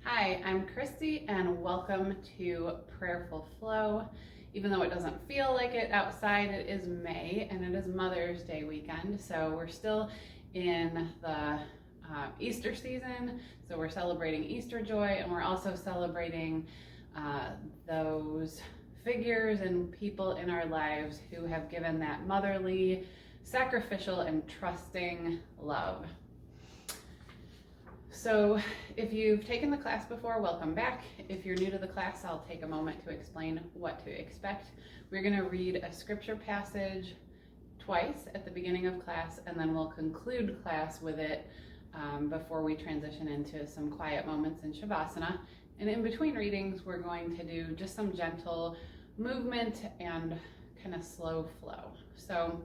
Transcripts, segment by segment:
Hi, I'm Christy and welcome to Prayerful Flow. Even though it doesn't feel like it outside, it is May and it is Mother's Day weekend, so we're still in the Easter season, so we're celebrating Easter joy, and we're also celebrating those figures and people in our lives who have given that motherly, sacrificial, and trusting love. So if you've taken the class before, welcome back. If you're new to the class, I'll take a moment to explain what to expect. We're going to read a scripture passage twice at the beginning of class, and then we'll conclude class with it before we transition into some quiet moments in Shavasana. And in between readings, we're going to do just some gentle movement and kind of slow flow. So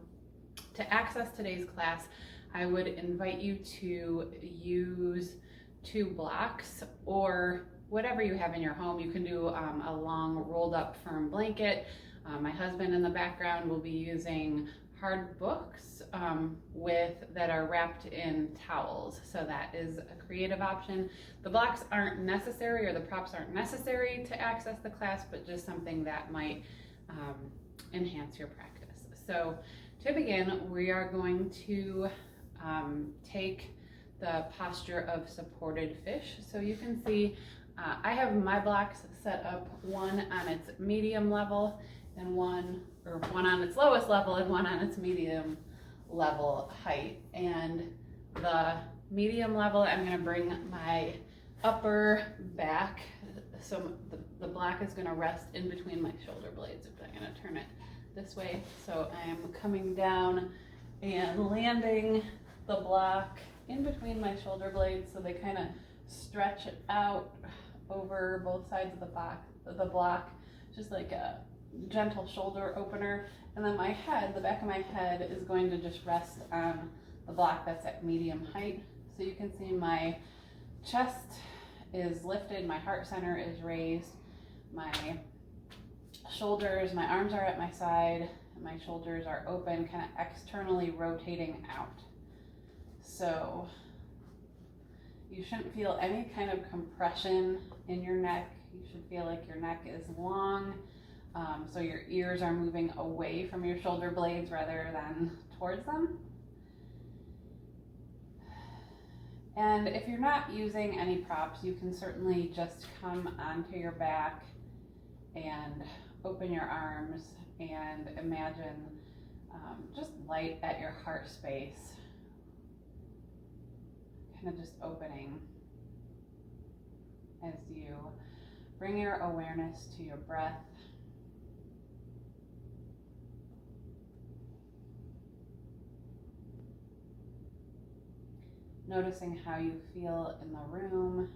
to access today's class, I would invite you to use 2 blocks or whatever you have in your home. You can do a long rolled up firm blanket. My husband in the background will be using hard books that are wrapped in towels. So that is a creative option. The blocks aren't necessary, or the props aren't necessary to access the class, but just something that might enhance your practice. So to begin, we are going to take the posture of supported fish. So you can see I have my blocks set up, one on its medium level and one on its lowest level and one on its medium level height. And the medium level, I'm going to bring my upper back, so the block is going to rest in between my shoulder blades. If I'm going to turn it this way, so I am coming down and landing the block in between my shoulder blades, so they kind of stretch out over both sides of the block, just like a gentle shoulder opener. And then my head, the back of my head, is going to just rest on the block that's at medium height. So you can see my chest is lifted, my heart center is raised, my shoulders, my arms are at my side, and my shoulders are open, kind of externally rotating out. So you shouldn't feel any kind of compression in your neck. You should feel like your neck is long, so your ears are moving away from your shoulder blades rather than towards them. And if you're not using any props, you can certainly just come onto your back and open your arms and imagine just light at your heart space, kind of just opening as you bring your awareness to your breath. Noticing how you feel in the room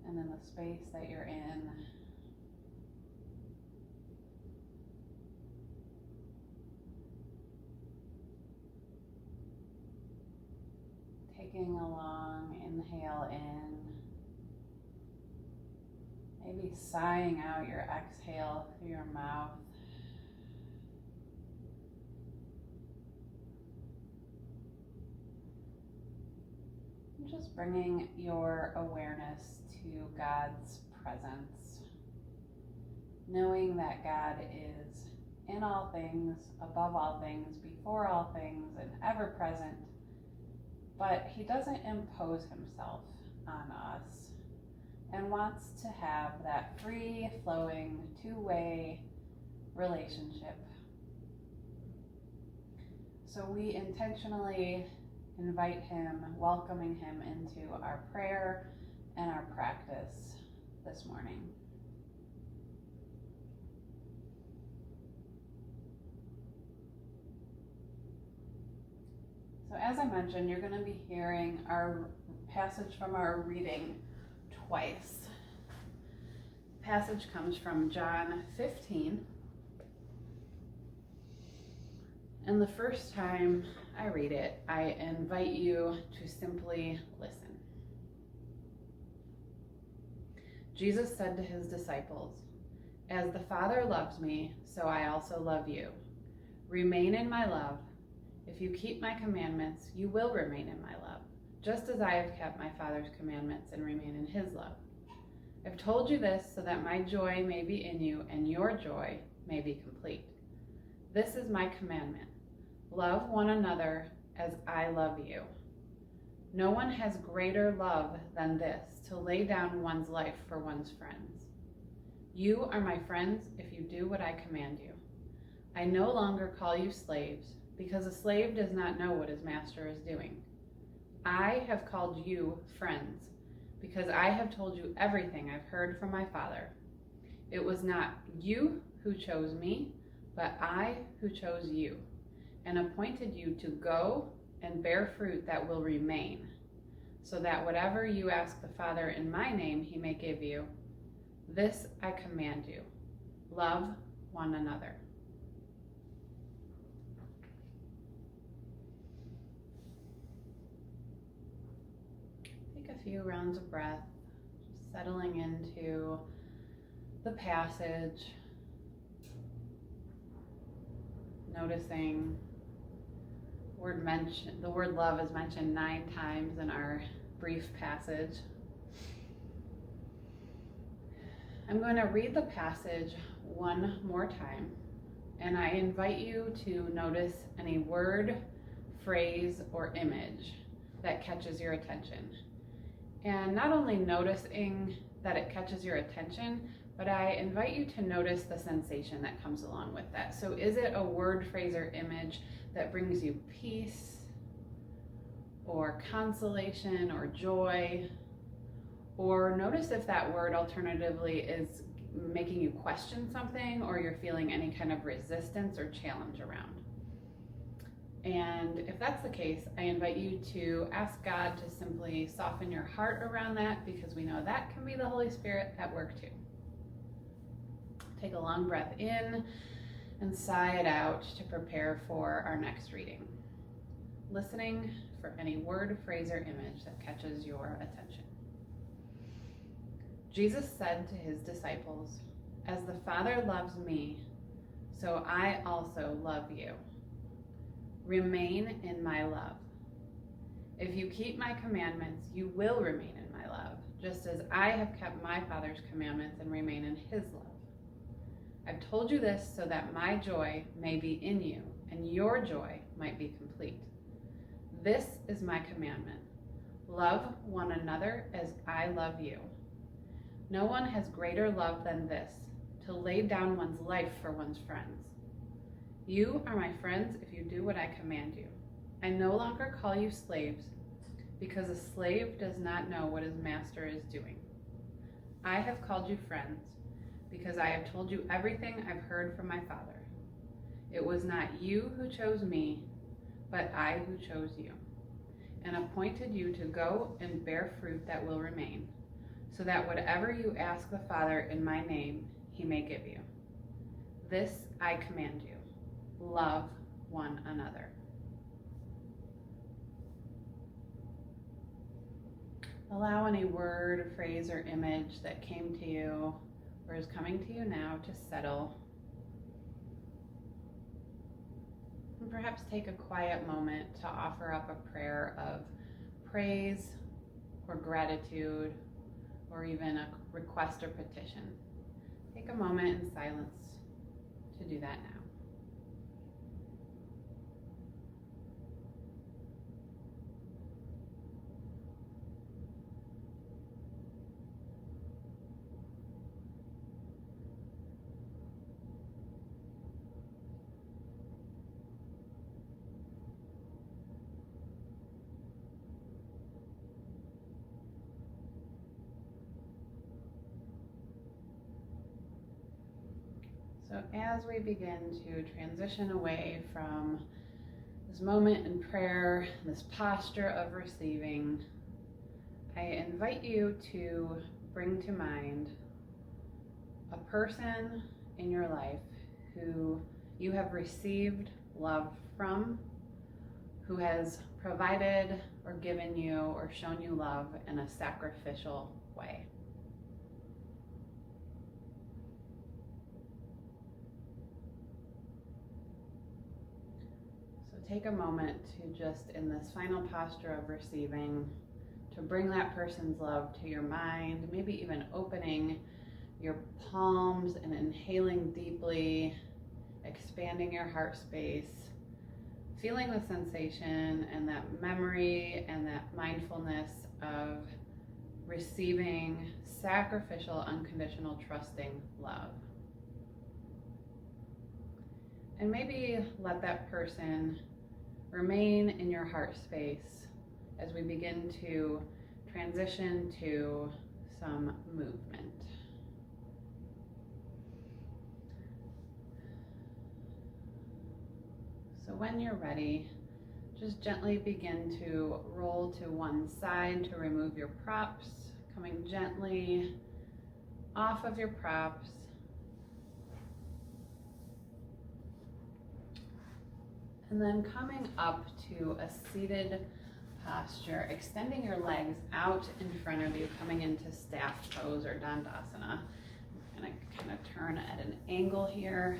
and in the space that you're in. Taking a long inhale in, maybe sighing out your exhale through your mouth. Just bringing your awareness to God's presence, knowing that God is in all things, above all things, before all things, and ever present, but He doesn't impose Himself on us and wants to have that free-flowing, two-way relationship. So we intentionally invite Him, welcoming Him into our prayer and our practice this morning. So as I mentioned, you're going to be hearing our passage from our reading twice. The passage comes from John 15. And the first time I read it, I invite you to simply listen. Jesus said to His disciples, As the Father loves me, so I also love you. Remain in my love. If you keep my commandments, you will remain in my love, just as I have kept my Father's commandments and remain in his love. I've told you this so that my joy may be in you and your joy may be complete. This is my commandment. Love one another as I love you. No one has greater love than this, to lay down one's life for one's friends. You are my friends if you do what I command you. I no longer call you slaves, because a slave does not know what his master is doing. I have called you friends, because I have told you everything I've heard from my Father. It was not you who chose me, but I who chose you, and appointed you to go and bear fruit that will remain, so that whatever you ask the Father in my name, he may give you. This I command you, love one another. Take a few rounds of breath, settling into the passage, noticing the word love is mentioned 9 times in our brief passage. I'm going to read the passage one more time, and I invite you to notice any word, phrase, or image that catches your attention. And not only noticing that it catches your attention, but I invite you to notice the sensation that comes along with that. So is it a word, phrase, or image that brings you peace, or consolation, or joy? Or notice if that word alternatively is making you question something, or you're feeling any kind of resistance or challenge around. And if that's the case, I invite you to ask God to simply soften your heart around that, because we know that can be the Holy Spirit at work too. Take a long breath in and sigh it out to prepare for our next reading. Listening for any word, phrase, or image that catches your attention. Jesus said to his disciples, "As the Father loves me, so I also love you. Remain in my love. If you keep my commandments, you will remain in my love, just as I have kept my Father's commandments and remain in his love. I've told you this so that my joy may be in you and your joy might be complete. This is my commandment. Love one another as I love you. No one has greater love than this, to lay down one's life for one's friends. You are my friends if you do what I command you. I no longer call you slaves, because a slave does not know what his master is doing. I have called you friends, because I have told you everything I've heard from my Father. It was not you who chose me, but I who chose you, and appointed you to go and bear fruit that will remain, so that whatever you ask the Father in my name, he may give you. This I command you, love one another." Allow any word, phrase, or image that came to you or is coming to you now to settle. And perhaps take a quiet moment to offer up a prayer of praise or gratitude, or even a request or petition. Take a moment in silence to do that now. So as we begin to transition away from this moment in prayer, this posture of receiving, I invite you to bring to mind a person in your life who you have received love from, who has provided or given you or shown you love in a sacrificial way. So take a moment to just, in this final posture of receiving, to bring that person's love to your mind, maybe even opening your palms and inhaling deeply, expanding your heart space, feeling the sensation and that memory and that mindfulness of receiving sacrificial, unconditional, trusting love. And maybe let that person remain in your heart space as we begin to transition to some movement. So when you're ready, just gently begin to roll to one side to remove your props, coming gently off of your props. And then coming up to a seated posture, extending your legs out in front of you, coming into staff pose or dandasana. I'm going to kind of turn at an angle here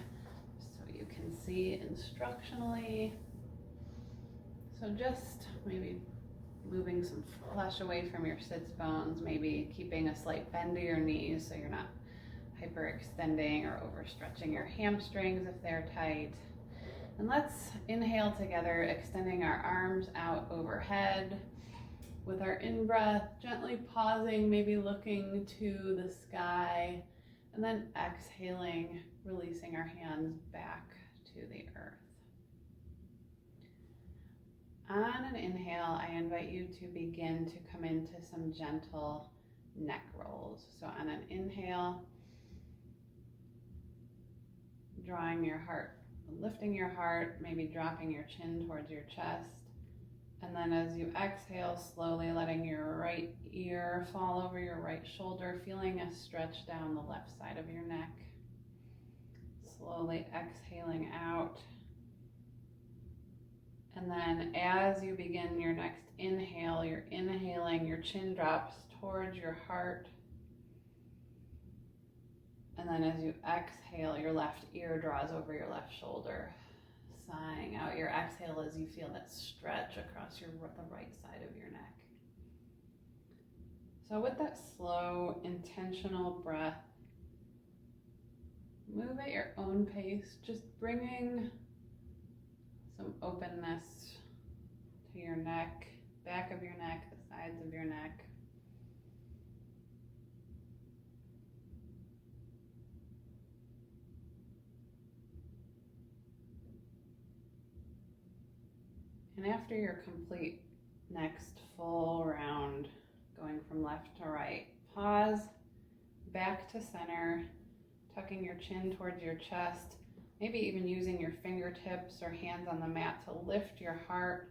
so you can see instructionally. So just maybe moving some flesh away from your sits bones, maybe keeping a slight bend to your knees so you're not hyperextending or overstretching your hamstrings if they're tight. And let's inhale together, extending our arms out overhead. With our in-breath, gently pausing, maybe looking to the sky, and then exhaling, releasing our hands back to the earth. On an inhale, I invite you to begin to come into some gentle neck rolls. So on an inhale, drawing your heart, lifting your heart, maybe dropping your chin towards your chest. And then as you exhale, slowly letting your right ear fall over your right shoulder, feeling a stretch down the left side of your neck. Slowly exhaling out. And then as you begin your next inhale, you're inhaling, your chin drops towards your heart. And then as you exhale, your left ear draws over your left shoulder, sighing out your exhale as you feel that stretch across the right side of your neck. So with that slow, intentional breath, move at your own pace, just bringing some openness to your neck, back of your neck, the sides of your neck. And after your complete next full round, going from left to right, pause, back to center, tucking your chin towards your chest, maybe even using your fingertips or hands on the mat to lift your heart,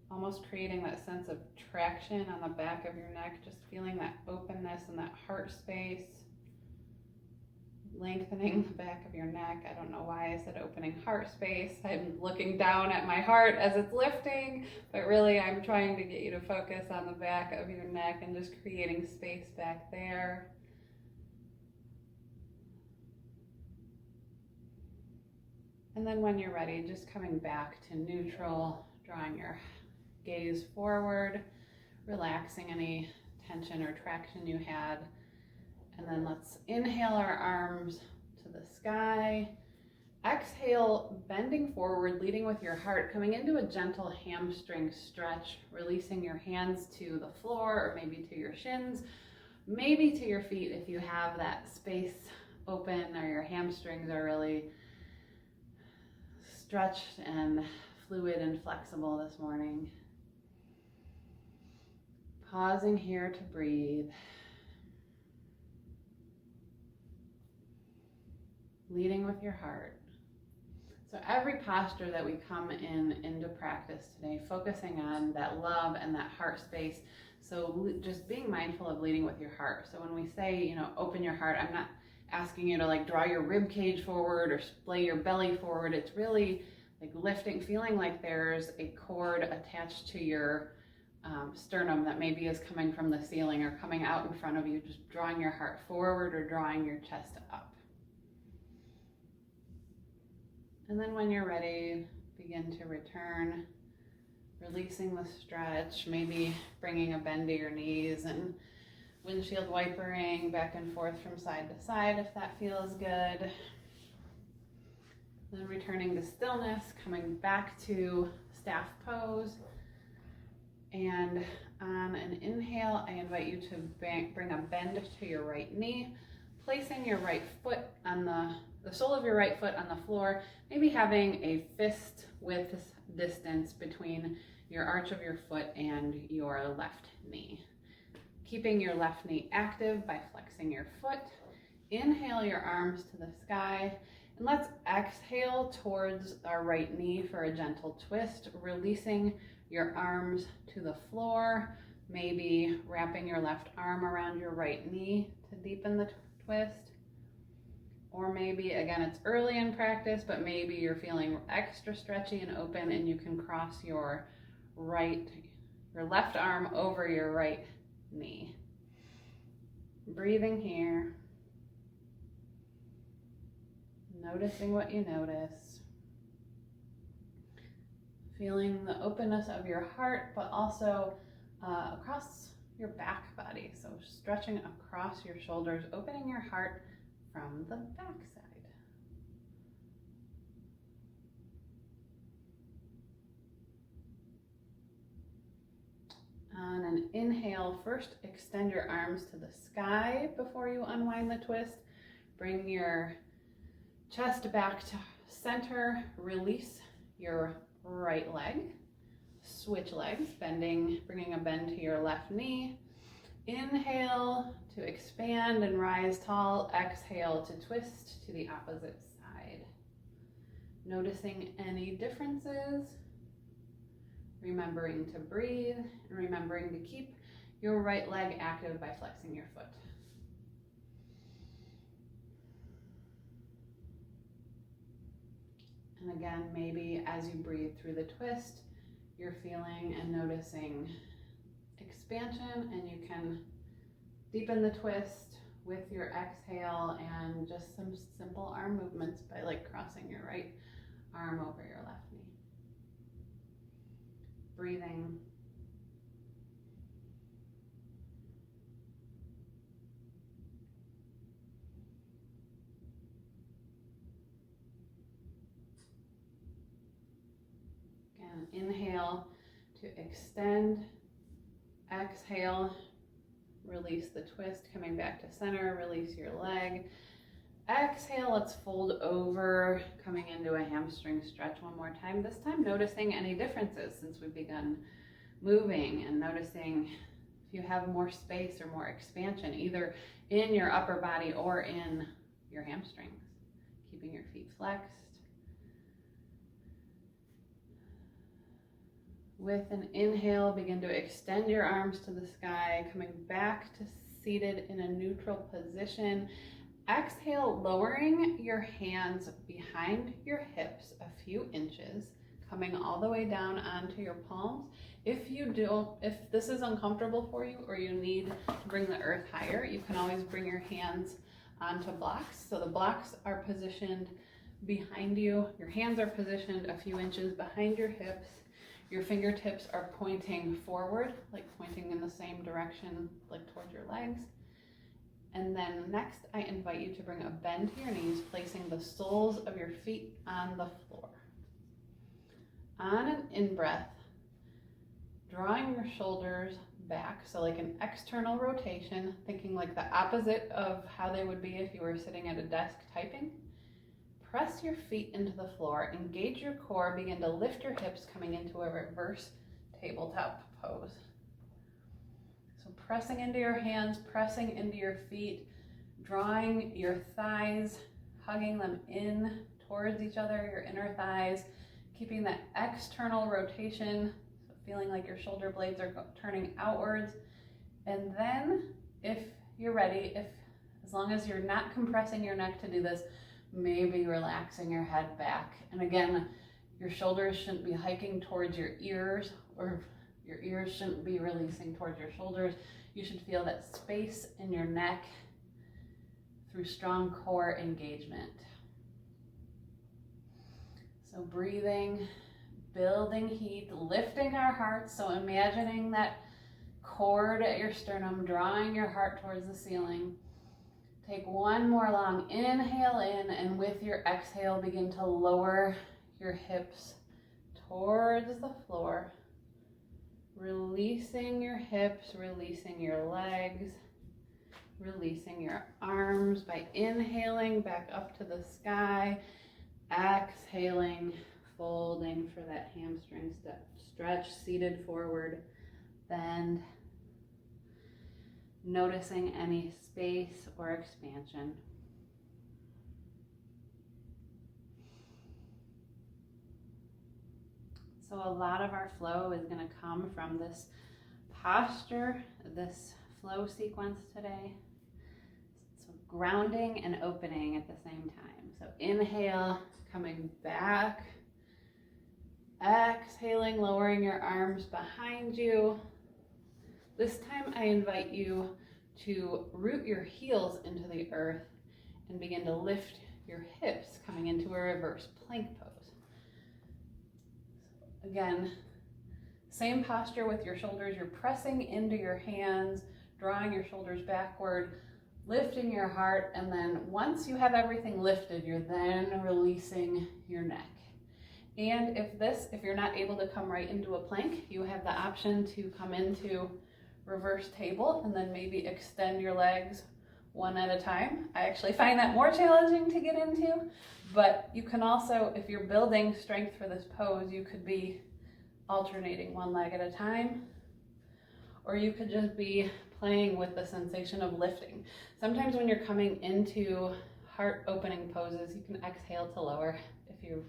almost creating that sense of traction on the back of your neck, just feeling that openness and that heart space. Lengthening the back of your neck. I don't know why I said opening heart space. I'm looking down at my heart as it's lifting, but really I'm trying to get you to focus on the back of your neck and just creating space back there. And then when you're ready, just coming back to neutral, drawing your gaze forward, relaxing any tension or traction you had. And then let's inhale our arms to the sky. Exhale, bending forward, leading with your heart, coming into a gentle hamstring stretch, releasing your hands to the floor or maybe to your shins, maybe to your feet if you have that space open or your hamstrings are really stretched and fluid and flexible this morning. Pausing here to breathe. Leading with your heart. So every posture that we come into practice today, focusing on that love and that heart space. So just being mindful of leading with your heart. So when we say, open your heart, I'm not asking you to like draw your rib cage forward or splay your belly forward. It's really like lifting, feeling like there's a cord attached to your sternum that maybe is coming from the ceiling or coming out in front of you, just drawing your heart forward or drawing your chest up. And then when you're ready, begin to return, releasing the stretch, maybe bringing a bend to your knees and windshield wipering back and forth from side to side if that feels good. Then returning to stillness, coming back to staff pose. And on an inhale, I invite you to bring a bend to your right knee, placing your right foot on the sole of your right foot on the floor, maybe having a fist width distance between your arch of your foot and your left knee. Keeping your left knee active by flexing your foot. Inhale your arms to the sky, and let's exhale towards our right knee for a gentle twist, releasing your arms to the floor, maybe wrapping your left arm around your right knee to deepen the twist. Or maybe, again, it's early in practice, but maybe you're feeling extra stretchy and open and you can cross your left arm over your right knee. Breathing here. Noticing what you notice. Feeling the openness of your heart, but also across your back body. So stretching across your shoulders, opening your heart from the back side. On an inhale, first extend your arms to the sky before you unwind the twist. Bring your chest back to center, release your right leg, switch legs, bringing a bend to your left knee. Inhale to expand and rise tall, exhale to twist to the opposite side. Noticing any differences, remembering to breathe, and remembering to keep your right leg active by flexing your foot. And again, maybe as you breathe through the twist, you're feeling and noticing expansion, and you can deepen the twist with your exhale and just some simple arm movements by like crossing your right arm over your left knee. Breathing. Again, inhale to extend, exhale, release the twist, coming back to center, release your leg. Exhale, let's fold over, coming into a hamstring stretch one more time. This time noticing any differences since we've begun moving, and noticing if you have more space or more expansion, either in your upper body or in your hamstrings. Keeping your feet flexed. With an inhale, begin to extend your arms to the sky, coming back to seated in a neutral position. Exhale, lowering your hands behind your hips a few inches, coming all the way down onto your palms. If this is uncomfortable for you, or you need to bring the earth higher, you can always bring your hands onto blocks. So the blocks are positioned behind you. Your hands are positioned a few inches behind your hips. Your fingertips are pointing forward, like pointing in the same direction, like towards your legs. And then next, I invite you to bring a bend to your knees, placing the soles of your feet on the floor. On an in-breath, drawing your shoulders back, so like an external rotation, thinking like the opposite of how they would be if you were sitting at a desk typing. Press your feet into the floor, engage your core, begin to lift your hips, coming into a reverse tabletop pose. So pressing into your hands, pressing into your feet, drawing your thighs, hugging them in towards each other, your inner thighs, keeping that external rotation, so feeling like your shoulder blades are turning outwards. And then if you're ready, as long as you're not compressing your neck to do this, maybe relaxing your head back. And again, your shoulders shouldn't be hiking towards your ears, or your ears shouldn't be releasing towards your shoulders. You should feel that space in your neck through strong core engagement. So breathing, building heat, lifting our hearts. So imagining that cord at your sternum, drawing your heart towards the ceiling. Take one more long inhale in, and with your exhale, begin to lower your hips towards the floor. Releasing your hips, releasing your legs, releasing your arms by inhaling back up to the sky, exhaling, folding for that hamstring stretch, seated forward, bend. Noticing any space or expansion. So a lot of our flow is going to come from this posture, this flow sequence today. So grounding and opening at the same time. So inhale, coming back. Exhaling, lowering your arms behind you. This time I invite you to root your heels into the earth and begin to lift your hips, coming into a reverse plank pose. So again, same posture with your shoulders. You're pressing into your hands, drawing your shoulders backward, lifting your heart, and then once you have everything lifted, you're then releasing your neck. And if you're not able to come right into a plank, you have the option to come into reverse table and then maybe extend your legs one at a time. I actually find that more challenging to get into, but you can also, if you're building strength for this pose, you could be alternating one leg at a time, or you could just be playing with the sensation of lifting. Sometimes when you're coming into heart opening poses, you can exhale to lower if you're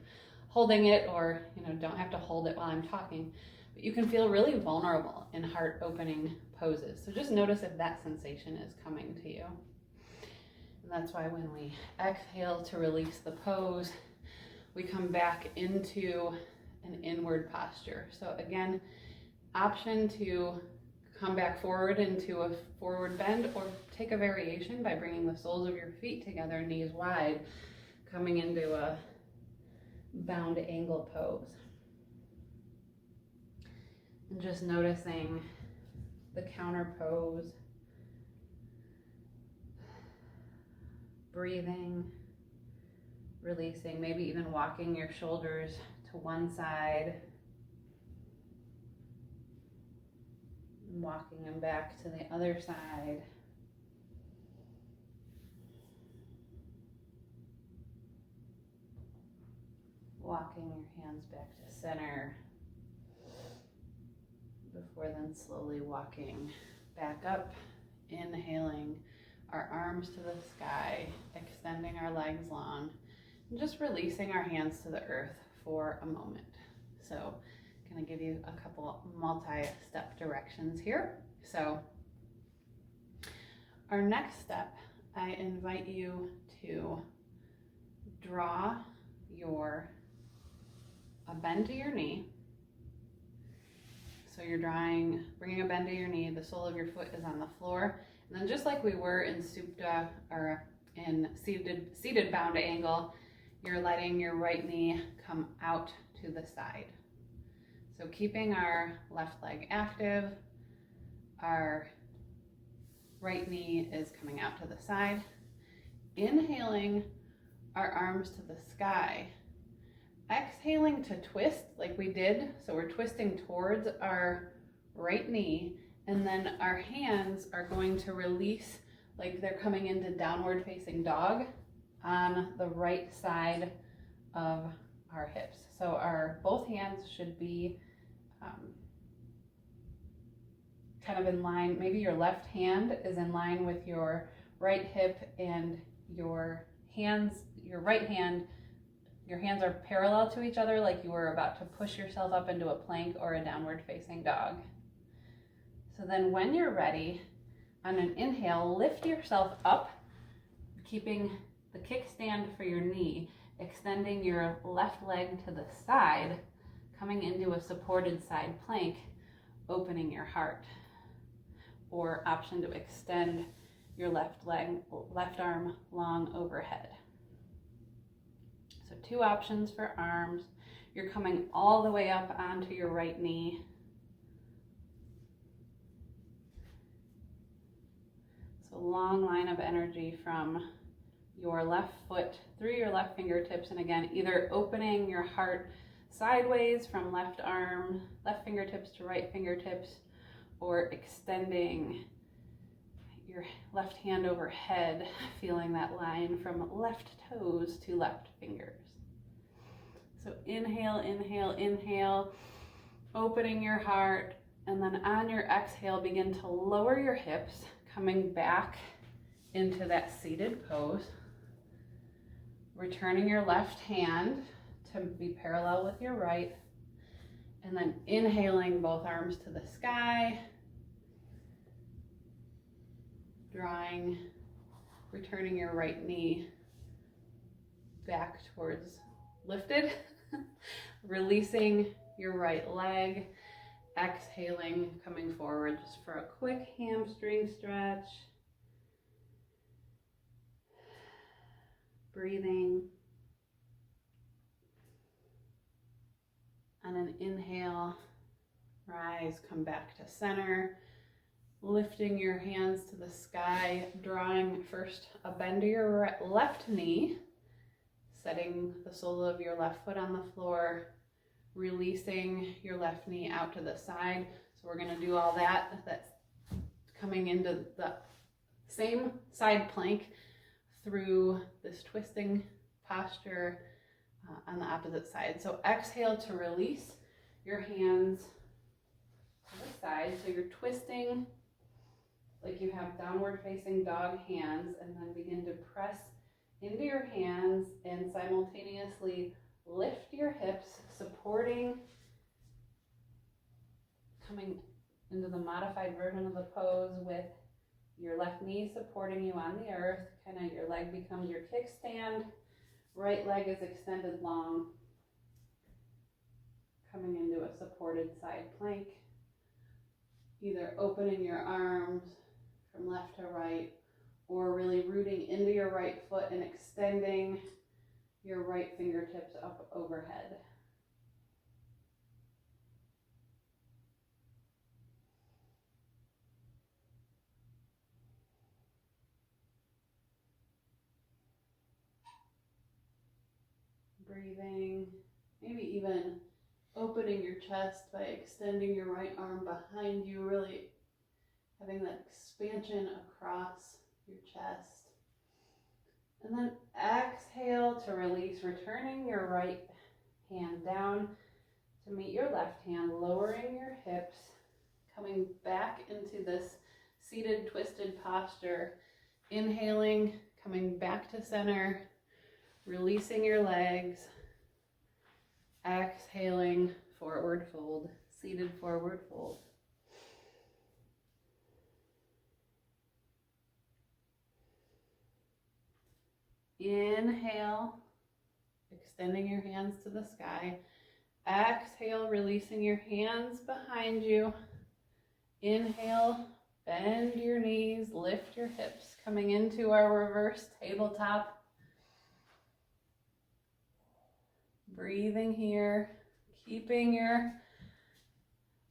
holding it, or don't have to hold it while I'm talking. But you can feel really vulnerable in heart opening poses. So just notice if that sensation is coming to you. And that's why when we exhale to release the pose, we come back into an inward posture. So again, option to come back forward into a forward bend, or take a variation by bringing the soles of your feet together, knees wide, coming into a bound angle pose. And just noticing the counter pose, breathing, releasing, maybe even walking your shoulders to one side, walking them back to the other side. Walking your hands back to center, before then slowly walking back up, inhaling our arms to the sky, extending our legs long, and just releasing our hands to the earth for a moment. So I'm going to give you a couple multi-step directions here. So our next step, I invite you to draw a bend to your knee. So you're bringing a bend to your knee, the sole of your foot is on the floor. And then just like we were in supta, or in seated bound angle, you're letting your right knee come out to the side. So keeping our left leg active, our right knee is coming out to the side. Inhaling our arms to the sky. Exhaling to twist like we did. So we're twisting towards our right knee, and then our hands are going to release like they're coming into downward facing dog on the right side of our hips. So our both hands should be kind of in line. Maybe your left hand is in line with your right hip, and your hands are parallel to each other, like you were about to push yourself up into a plank or a downward facing dog. So then when you're ready, on an inhale, lift yourself up, keeping the kickstand for your knee, extending your left leg to the side, coming into a supported side plank, opening your heart. Or option to extend your left arm long overhead. So two options for arms. You're coming all the way up onto your right knee. So long line of energy from your left foot through your left fingertips, and again, either opening your heart sideways from left arm, left fingertips to right fingertips, or extending your left hand overhead, feeling that line from left toes to left fingers. So inhale, inhale, inhale, opening your heart, and then on your exhale, begin to lower your hips, coming back into that seated pose. Returning your left hand to be parallel with your right, and then inhaling both arms to the sky, returning your right knee back towards lifted, releasing your right leg, exhaling, coming forward just for a quick hamstring stretch. Breathing. And an inhale, rise, come back to center, lifting your hands to the sky, drawing first a bend to your left knee, setting the sole of your left foot on the floor, releasing your left knee out to the side. So we're going to do all that. That's coming into the same side plank through this twisting posture on the opposite side. So exhale to release your hands to the side. So you're twisting like you have downward facing dog hands, and then begin to press into your hands and simultaneously lift your hips, supporting, coming into the modified version of the pose with your left knee supporting you on the earth. Kind of your leg becomes your kickstand. Right leg is extended long. Coming into a supported side plank. Either opening your arms from left to right, or really rooting into your right foot and extending your right fingertips up overhead. Breathing, maybe even opening your chest by extending your right arm behind you, really having that expansion across your chest. And then exhale to release, returning your right hand down to meet your left hand, lowering your hips, coming back into this seated, twisted posture. Inhaling, coming back to center, releasing your legs. Exhaling, forward fold, seated forward fold. Inhale, extending your hands to the sky. Exhale, releasing your hands behind you. Inhale, bend your knees, lift your hips, coming into our reverse tabletop. Breathing here, keeping your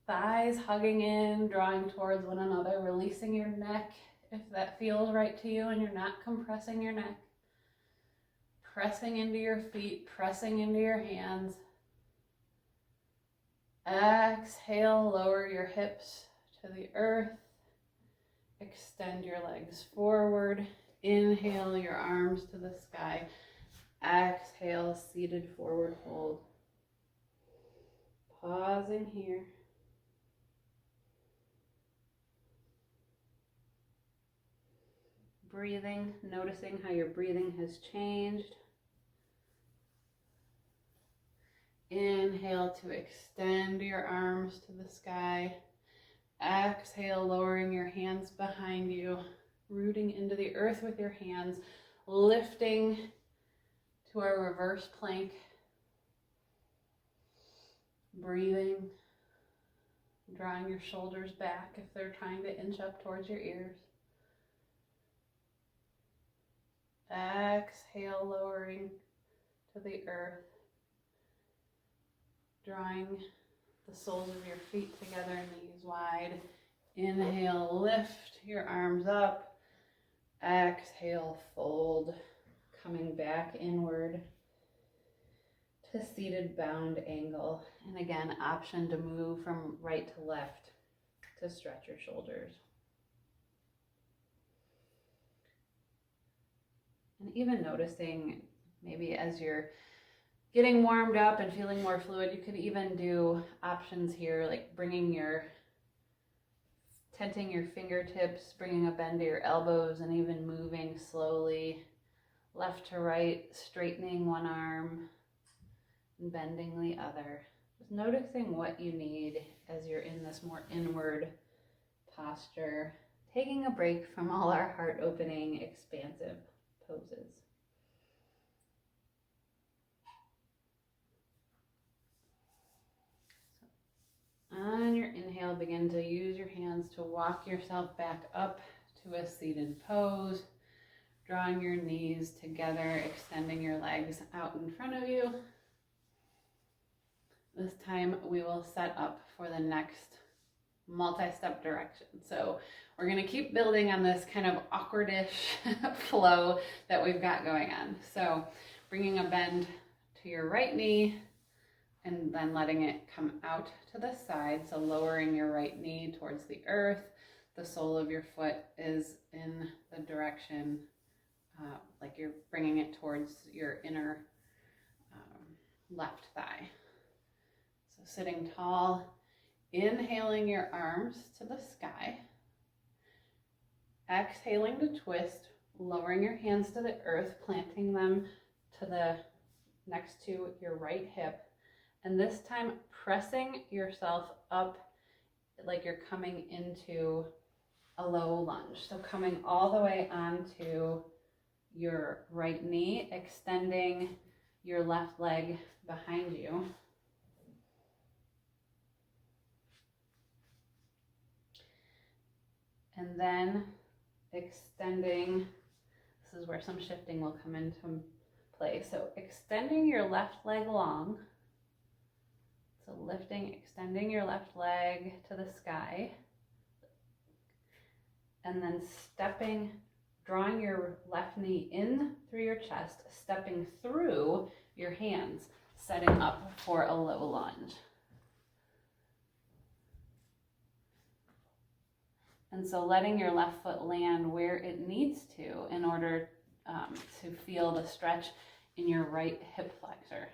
thighs hugging in, drawing towards one another, releasing your neck if that feels right to you and you're not compressing your neck. Pressing into your feet, pressing into your hands. Exhale, lower your hips to the earth. Extend your legs forward. Inhale, your arms to the sky. Exhale, seated forward fold. Pausing here. Breathing, noticing how your breathing has changed. Inhale to extend your arms to the sky. Exhale, lowering your hands behind you, rooting into the earth with your hands, lifting to our reverse plank. Breathing, drawing your shoulders back if they're trying to inch up towards your ears. Exhale, lowering to the earth. Drawing the soles of your feet together, knees wide. Inhale, lift your arms up. Exhale, fold, coming back inward to seated bound angle. And again, option to move from right to left to stretch your shoulders. And even noticing maybe as you're getting warmed up and feeling more fluid, you could even do options here, like tenting your fingertips, bringing a bend to your elbows, and even moving slowly left to right, straightening one arm and bending the other. Just noticing what you need as you're in this more inward posture, taking a break from all our heart-opening, expansive poses. On your inhale, begin to use your hands to walk yourself back up to a seated pose, drawing your knees together, extending your legs out in front of you. This time we will set up for the next multi-step direction. So we're going to keep building on this kind of awkwardish flow that we've got going on. So bringing a bend to your right knee, and then letting it come out to the side. So lowering your right knee towards the earth. The sole of your foot is in the direction, like you're bringing it towards your inner left thigh. So sitting tall, inhaling your arms to the sky. Exhaling to twist, lowering your hands to the earth, planting them to the next to your right hip. And this time, pressing yourself up like you're coming into a low lunge. So coming all the way onto your right knee, extending your left leg behind you. And then extending, this is where some shifting will come into play. So extending your left leg long. So lifting, extending your left leg to the sky, and then stepping, drawing your left knee in through your chest, stepping through your hands, setting up for a low lunge. And so letting your left foot land where it needs to in order to feel the stretch in your right hip flexor.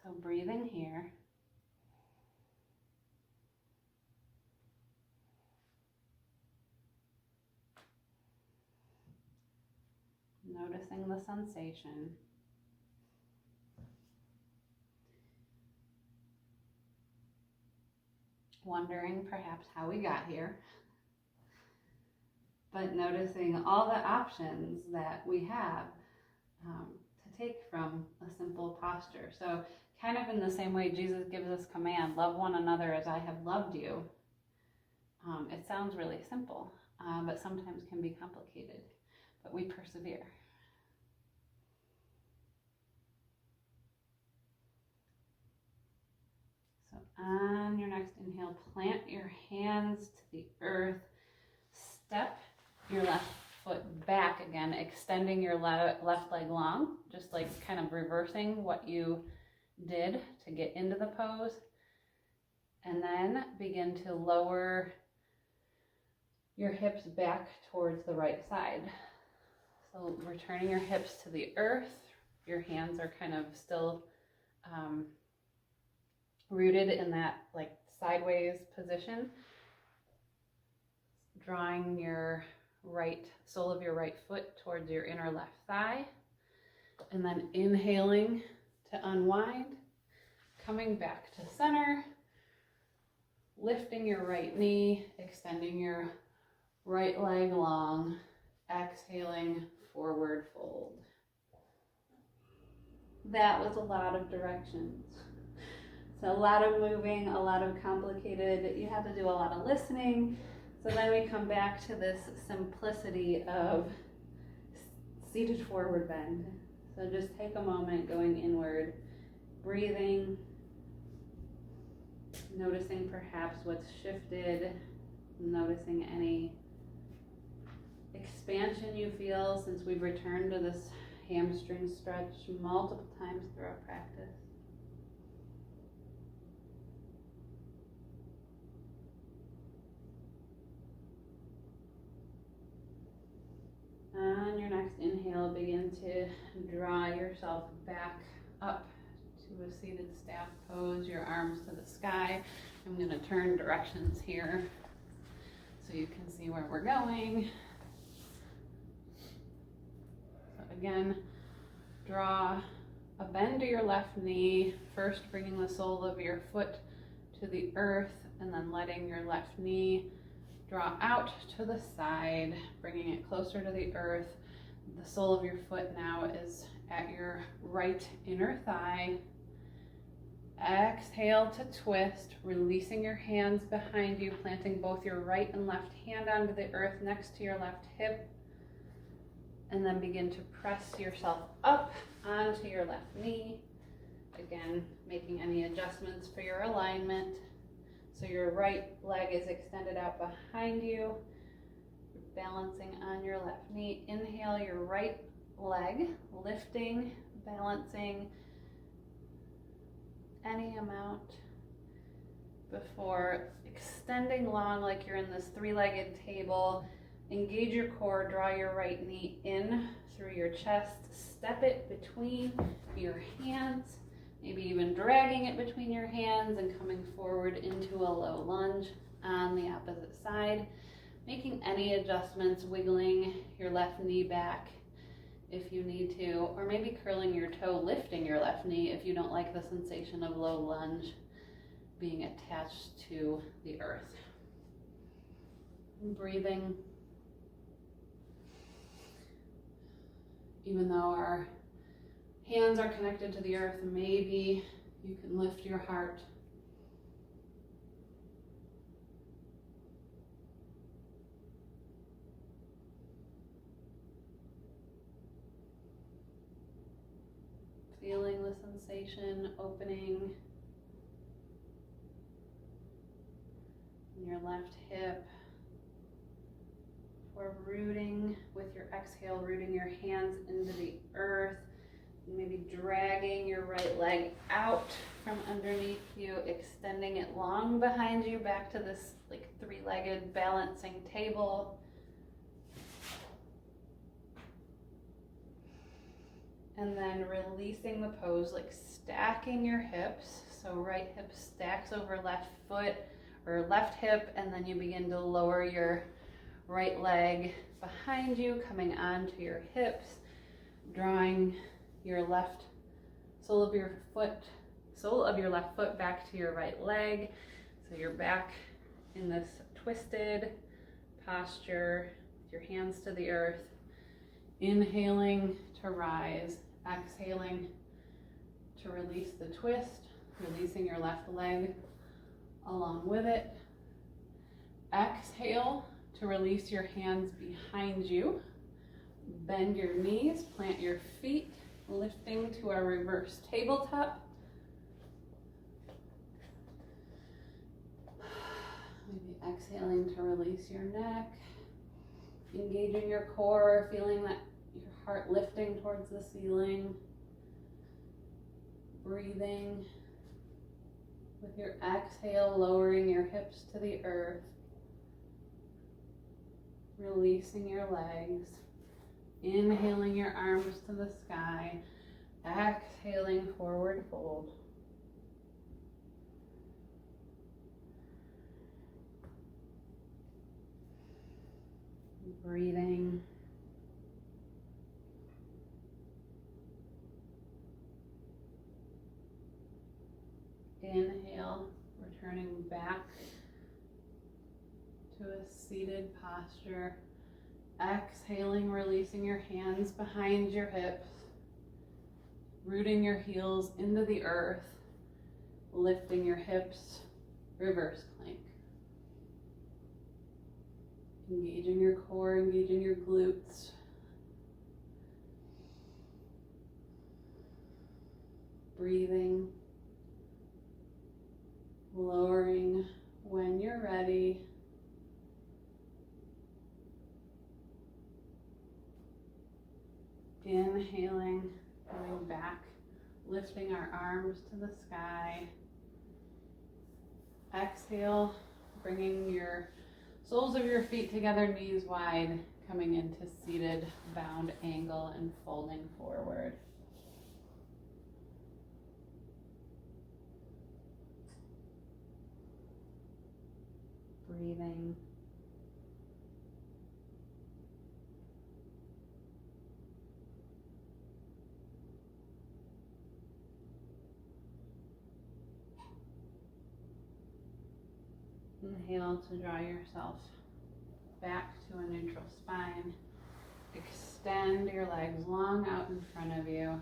So breathing here. Noticing the sensation. Wondering perhaps how we got here. But noticing all the options that we have to take from a simple posture. So kind of in the same way Jesus gives us command, love one another as I have loved you. It sounds really simple, but sometimes can be complicated, but we persevere. So on your next inhale, plant your hands to the earth, step your left foot back again, extending your left leg long, just like kind of reversing what you did to get into the pose. And then begin to lower your hips back towards the right side. So returning your hips to the earth, your hands are kind of still rooted in that like sideways position. Drawing your right sole of your right foot towards your inner left thigh, and then inhaling to unwind, coming back to center, lifting your right knee, extending your right leg long, exhaling, forward fold. That was a lot of directions. So a lot of moving, a lot of complicated, you have to do a lot of listening. So then we come back to this simplicity of seated forward bend. So just take a moment going inward, breathing, noticing perhaps what's shifted, noticing any expansion you feel since we've returned to this hamstring stretch multiple times through our practice. On your next inhale, begin to draw yourself back up to a seated staff pose, your arms to the sky. I'm going to turn directions here so you can see where we're going. So again, draw a bend to your left knee, first bringing the sole of your foot to the earth and then letting your left knee draw out to the side, bringing it closer to the earth. The sole of your foot now is at your right inner thigh. Exhale to twist, releasing your hands behind you, planting both your right and left hand onto the earth next to your left hip. And then begin to press yourself up onto your left knee. Again, making any adjustments for your alignment. So your right leg is extended out behind you. You're balancing on your left knee. Inhale your right leg, lifting, balancing any amount before extending long like you're in this three-legged table. Engage your core, draw your right knee in through your chest, step it between your hands. Maybe even dragging it between your hands and coming forward into a low lunge on the opposite side. Making any adjustments, wiggling your left knee back if you need to, or maybe curling your toe, lifting your left knee if you don't like the sensation of low lunge being attached to the earth. Breathing. Even though our hands are connected to the earth, maybe you can lift your heart. Feeling the sensation opening in your left hip. Or rooting with your exhale, rooting your hands into the earth. Maybe dragging your right leg out from underneath you, extending it long behind you back to this like three-legged balancing table. And then releasing the pose, like stacking your hips. So right hip stacks over left foot or left hip, and then you begin to lower your right leg behind you, coming onto your hips, drawing your left sole of your left foot back to your right leg. So you're back in this twisted posture, with your hands to the earth. Inhaling to rise, exhaling to release the twist, releasing your left leg along with it. Exhale to release your hands behind you. Bend your knees, plant your feet, lifting to our reverse tabletop. Maybe exhaling to release your neck. Engaging your core, feeling that your heart lifting towards the ceiling. Breathing. With your exhale, lowering your hips to the earth. Releasing your legs. Inhaling your arms to the sky. Exhaling, forward fold. Breathing. Inhale, returning back to a seated posture. Exhaling, releasing your hands behind your hips, rooting your heels into the earth, lifting your hips, reverse plank. Engaging your core, engaging your glutes. breathing, lowering when you're ready. Inhaling, going back, lifting our arms to the sky. Exhale, bringing your soles of your feet together, knees wide, coming into seated bound angle and folding forward. Breathing. Inhale to draw yourself back to a neutral spine. Extend your legs long out in front of you.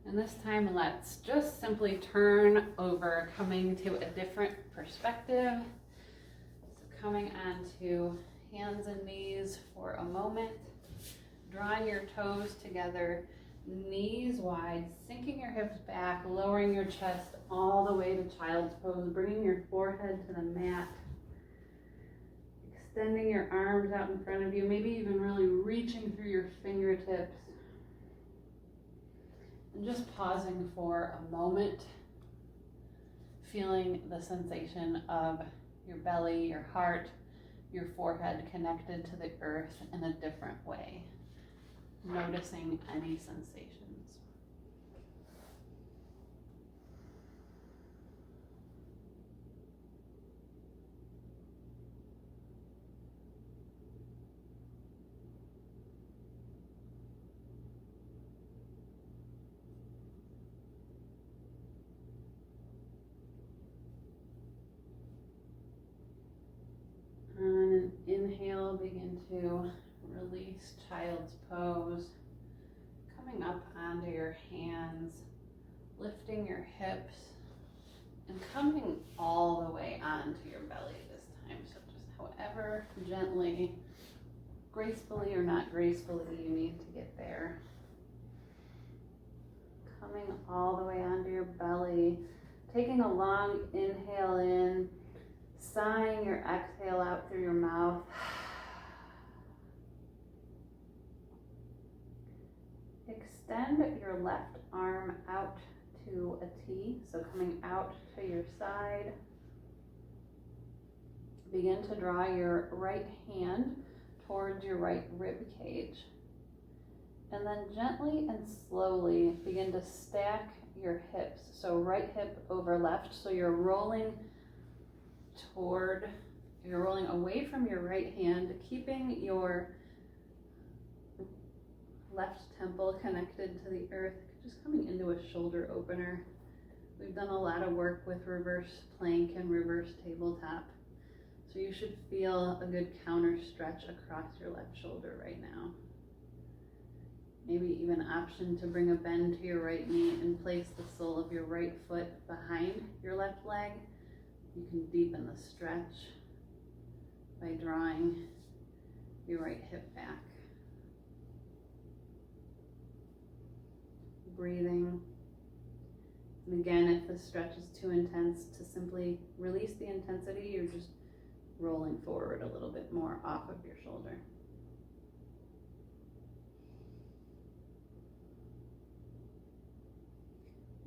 And this time, let's just simply turn over, coming to a different perspective. So coming onto hands and knees for a moment. Drawing your toes together, knees wide, sinking your hips back, lowering your chest all the way to child's pose, bringing your forehead to the mat, extending your arms out in front of you, maybe even really reaching through your fingertips, and just pausing for a moment, feeling the sensation of your belly, your heart, your forehead connected to the earth in a different way. Noticing any sensations. On an inhale, begin to release child's pose, coming up onto your hands, lifting your hips, and coming all the way onto your belly this time. So just however gently, gracefully or not gracefully you need to get there. Coming all the way onto your belly, taking a long inhale in, sighing your exhale out through your mouth. Extend your left arm out to a T, so coming out to your side. Begin to draw your right hand towards your right rib cage. And then gently and slowly begin to stack your hips. So right hip over left, so you're rolling away from your right hand, keeping your left temple connected to the earth, just coming into a shoulder opener. We've done a lot of work with reverse plank and reverse tabletop, so you should feel a good counter stretch across your left shoulder right now. Maybe even option to bring a bend to your right knee and place the sole of your right foot behind your left leg. You can deepen the stretch by drawing your right hip back. Breathing. And again, if the stretch is too intense, to simply release the intensity, you're just rolling forward a little bit more off of your shoulder.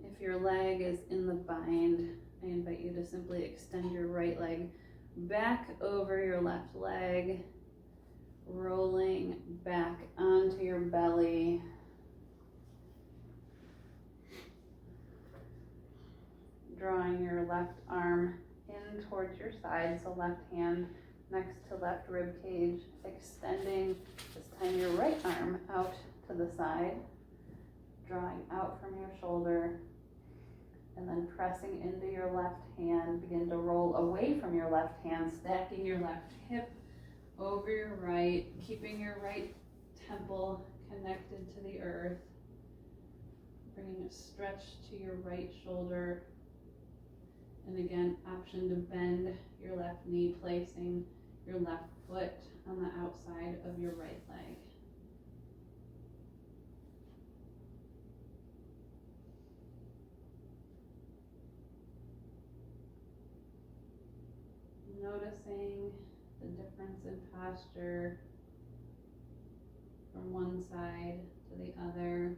If your leg is in the bind, I invite you to simply extend your right leg back over your left leg, rolling back onto your belly. Drawing your left arm in towards your side, so left hand next to left rib cage, extending this time your right arm out to the side, drawing out from your shoulder, and then pressing into your left hand. Begin to roll away from your left hand, stacking your left hip over your right, keeping your right temple connected to the earth, bringing a stretch to your right shoulder. And again, option to bend your left knee, placing your left foot on the outside of your right leg. difference in posture from one side to the other.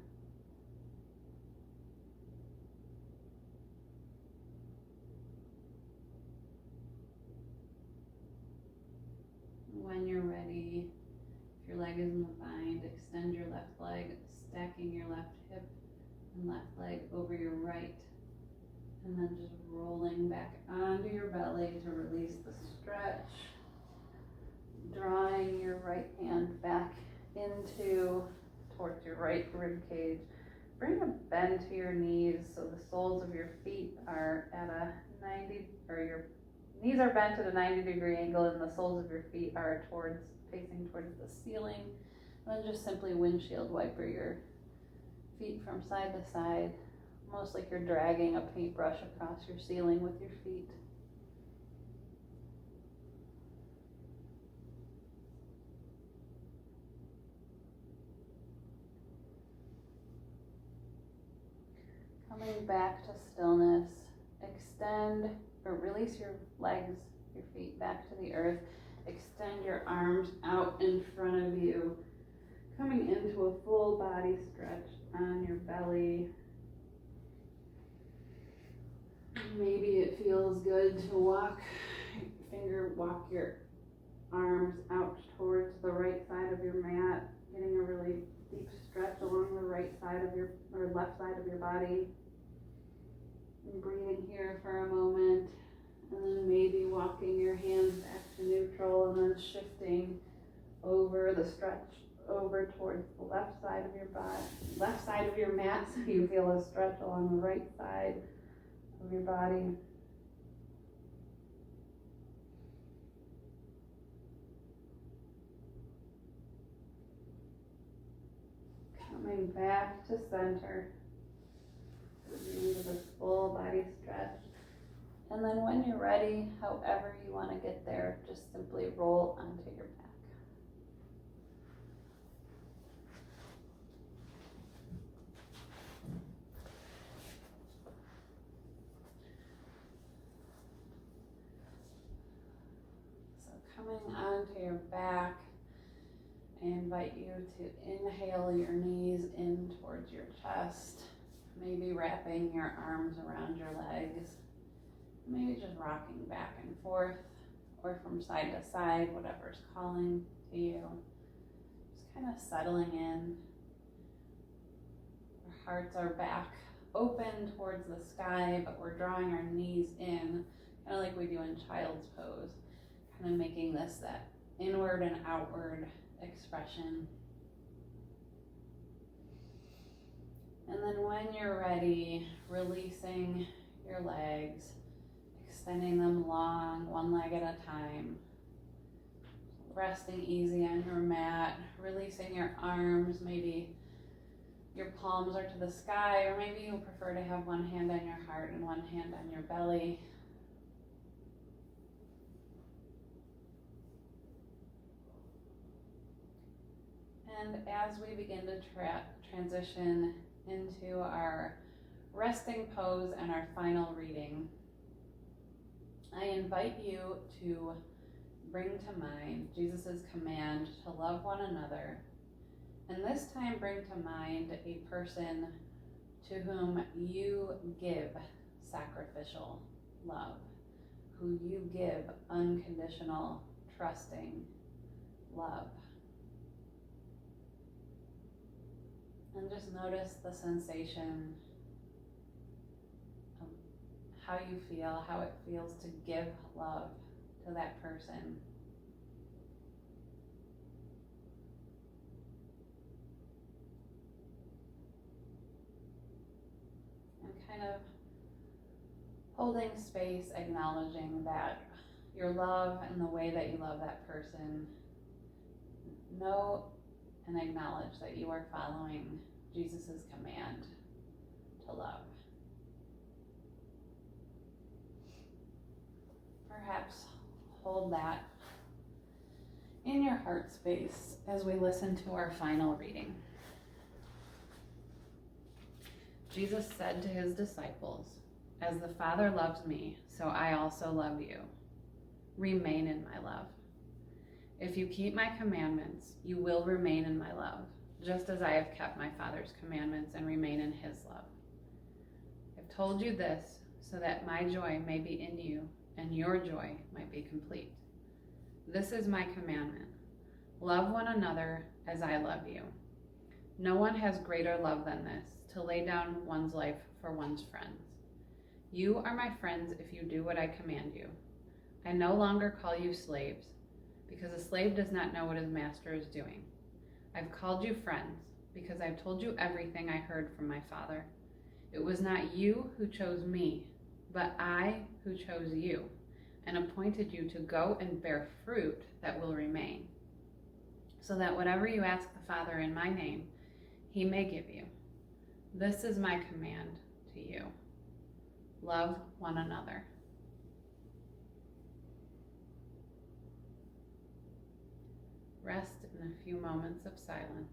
When you're ready, if your leg is in the bind, extend your left leg, stacking your left hip and left leg over your right. And then just rolling back onto your belly to release the stretch. Drawing your right hand back towards your right rib cage. Bring a bend to your knees so the soles of your feet are at a 90, or your knees are bent at a 90-degree angle and the soles of your feet are facing towards the ceiling. And then just simply windshield wiper your feet from side to side, almost like you're dragging a paintbrush across your ceiling with your feet. Coming back to stillness, extend or release your legs, your feet back to the earth. Extend your arms out in front of you, coming into a full body stretch on your belly. Maybe it feels good to walk your arms out towards the right side of your mat, getting a really deep stretch along the right side of or left side of your body. And breathing here for a moment, and then maybe walking your hands back to neutral, and then shifting over the stretch over towards the left side of your mat, so you feel a stretch along the right side of your body. Coming back to center. Into this full body stretch. And then when you're ready, however you want to get there, just simply roll onto your back. So coming onto your back, I invite you to inhale your knees in towards your chest. Maybe wrapping your arms around your legs, maybe just rocking back and forth or from side to side, whatever's calling to you. Just kind of settling in. Our hearts are back open towards the sky, but we're drawing our knees in, kind of like we do in child's pose, kind of making this that inward and outward expression. And then when you're ready, releasing your legs, extending them long, one leg at a time. Resting easy on your mat, releasing your arms, maybe your palms are to the sky, or maybe you prefer to have one hand on your heart and one hand on your belly. And as we begin to transition into our resting pose and our final reading, I invite you to bring to mind Jesus' command to love one another, and this time bring to mind a person to whom you give sacrificial love, who you give unconditional, trusting love. And just notice the sensation of how you feel, how it feels to give love to that person. And kind of holding space, acknowledging that your love and the way that you love that person, know and acknowledge that you are following Jesus' command to love. Perhaps hold that in your heart space as we listen to our final reading. Jesus said to his disciples, "As the Father loves me, so I also love you. Remain in my love. If you keep my commandments, you will remain in my love, just as I have kept my Father's commandments and remain in his love. I've told you this so that my joy may be in you and your joy might be complete. This is my commandment. Love one another as I love you. No one has greater love than this, to lay down one's life for one's friends. You are my friends if you do what I command you. I no longer call you slaves, because a slave does not know what his master is doing. I've called you friends, because I've told you everything I heard from my Father. It was not you who chose me, but I who chose you, and appointed you to go and bear fruit that will remain, so that whatever you ask the Father in my name, he may give you. This is my command to you. Love one another. Rest in a few moments of silence.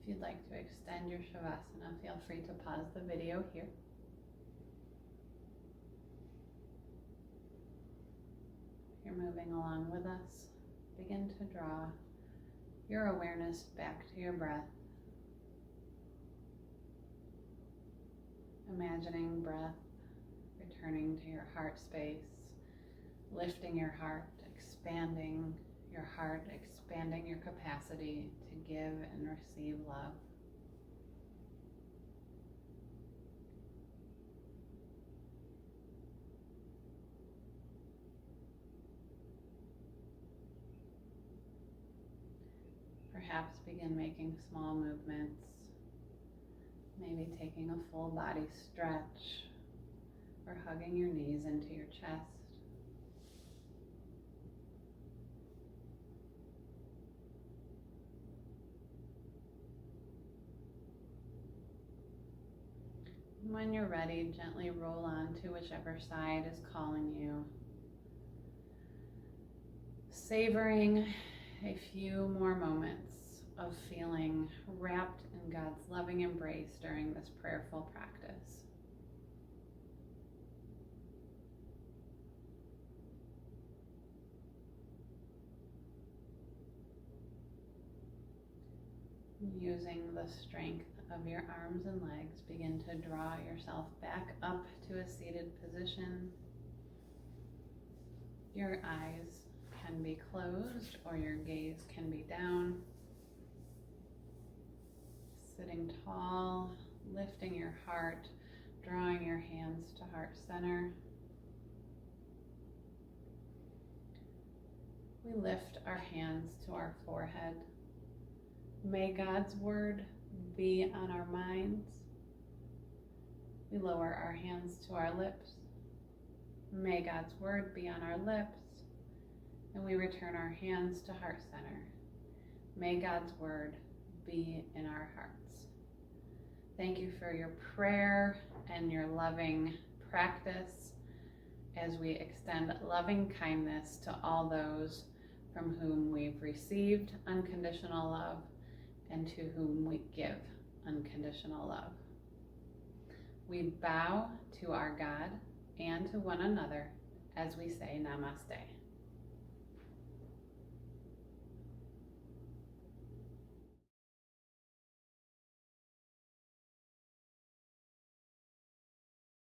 If you'd like to extend your Shavasana, feel free to pause the video here. You're moving along with us. Begin to draw your awareness back to your breath. Imagining breath returning to your heart space, lifting your heart, expanding your heart, expanding your capacity to give and receive love. Perhaps begin making small movements, maybe taking a full body stretch or hugging your knees into your chest. When you're ready, gently roll on to whichever side is calling you. Savoring a few more moments of feeling wrapped in God's loving embrace during this prayerful practice. Using the strength of your arms and legs, begin to draw yourself back up to a seated position. Your eyes can be closed or your gaze can be down. Sitting tall, lifting your heart, drawing your hands to heart center. We lift our hands to our forehead. May God's word be on our minds. We lower our hands to our lips. May God's word be on our lips. And we return our hands to heart center. May God's word be in our hearts. Thank you for your prayer and your loving practice as we extend loving kindness to all those from whom we've received unconditional love and to whom we give unconditional love. We bow to our God and to one another as we say Namaste.